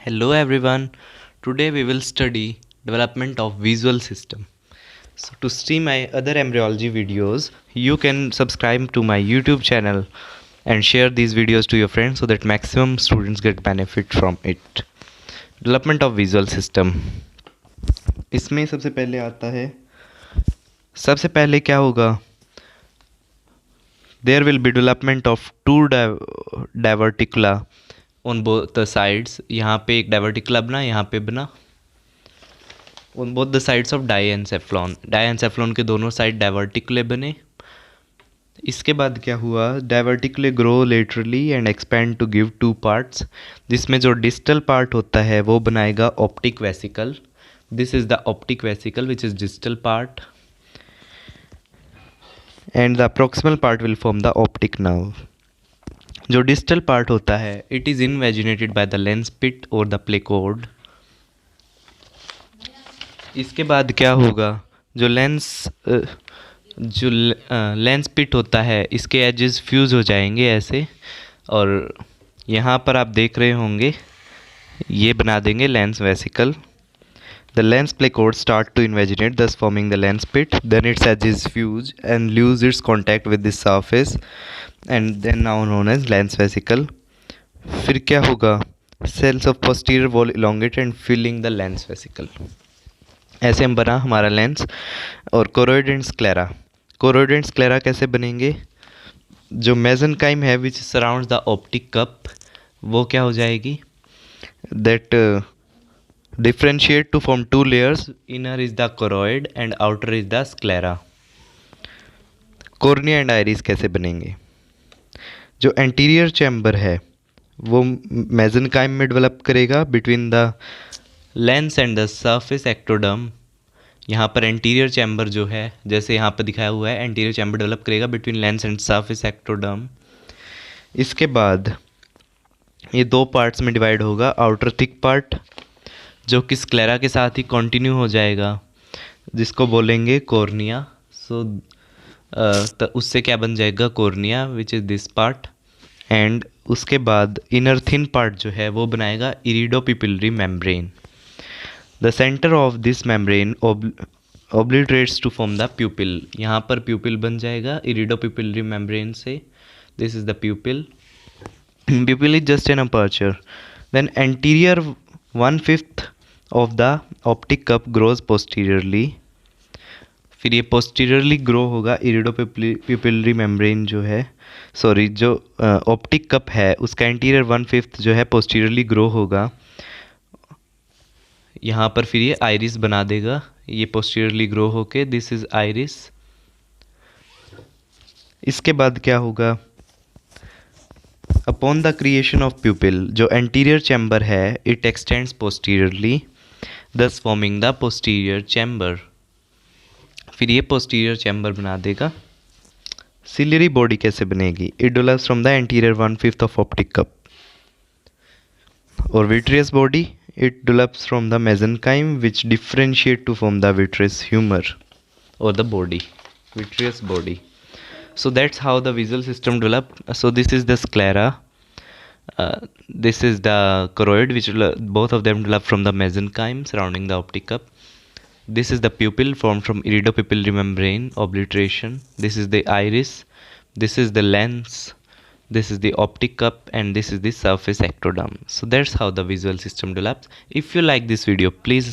Hello everyone. Today we will study development of visual system. So to see my other embryology videos, you can subscribe to my YouTube channel and share these videos to your friends so that maximum students get benefit from it. Development of visual system. इसमें सबसे पहले आता है, सबसे पहले क्या होगा, there will be development of two diverticula on both the sides. यहाँ पे एक diverticula बना, यहाँ पे बना on both the sides of diencephalon. Diencephalon के दोनों साइड diverticulae बने. इसके बाद क्या हुआ, diverticulae grow laterally and expand to give two parts. जिसमें जो distal part होता है वो बनाएगा optic vesicle. This is the optic vesicle which is distal part. And the proximal part will form the optic nerve. जो distal part होता है, it is invaginated by the lens pit or the placoid. इसके बाद क्या होगा, जो lens पिट होता है, इसके एजेस फ्यूज हो जाएंगे ऐसे, और यहाँ पर आप देख रहे होंगे ये बना देंगे lens vesicle. The lens placoid start to invaginate, thus forming the lens pit. Then its edges fuse and lose its contact with the surface, and then now known as lens vesicle. फिर क्या होगा, cells of posterior wall elongate and filling the lens vesicle. ऐसे हम बना हमारा lens. और choroid sclera. Choroid sclera कैसे बनेंगे, जो मेसेनकाइम है विच सराउंड्स द ऑप्टिक कप, वो क्या हो जाएगी, that differentiate to form two layers. Inner is the choroid and outer is the sclera. Cornea and iris कैसे बनेंगे, जो एंटीरियर चैम्बर है वो मेसेनकाइम में डेवलप करेगा between the lens and the surface ectoderm. यहाँ पर एंटीरियर चैम्बर जो है, जैसे यहाँ पर दिखाया हुआ है, एंटीरियर चैम्बर डेवलप करेगा between lens and surface ectoderm. इसके बाद ये दो पार्ट्स में डिवाइड होगा. आउटर थिक पार्ट जो कि स्क्लेरा के साथ ही कंटिन्यू हो जाएगा, जिसको बोलेंगे कॉर्निया. सो तो उससे क्या बन जाएगा, cornea which is this part. And उसके बाद इनर थिन पार्ट जो है वो बनाएगा iridopupillary membrane. The centre of this membrane obliterates to form the pupil. यहाँ पर प्यूपिल बन जाएगा इरिडोपिपिलरी मेम्ब्रेन से. This is the pupil. Pupil is just an aperture. Then anterior 1/5 of the optic cup grows posteriorly. फिर ये posteriorly grow होगा. इरिडोपिपिलरी membrane जो है, सॉरी, जो ऑप्टिक कप है उसका एंटीरियर 1/5 जो है पोस्टीरियरली ग्रो होगा. यहाँ पर फिर ये आइरिस बना देगा, ये पोस्टीरियरली ग्रो होके. This is iris. इसके बाद क्या होगा, अपॉन द क्रिएशन ऑफ प्यूपिल, जो एंटीरियर चैम्बर है इट एक्सटेंड्स पोस्टीरियरली, दस फॉर्मिंग द पोस्टीरियर चैम्बर. फिर ये पोस्टीरियर चैम्बर बना देगा. सिलियरी बॉडी कैसे बनेगी, it develops from the anterior 1/5 of optic cup. और vitreous body, it develops from the mesenchyme which differentiate to form the vitreous humor or the body, vitreous body. So that's how the visual system develop. So this is the sclera, this is the choroid which both of them develop from the mesenchyme surrounding the optic cup. This is the pupil formed from iridopupillary membrane obliteration. This is the iris, this is the lens, this is the optic cup, and this is the surface ectoderm. So that's how the visual system develops. If you like this video, please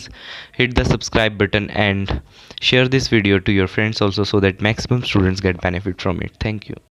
hit the subscribe button and share this video to your friends also so that maximum students get benefit from it. Thank you.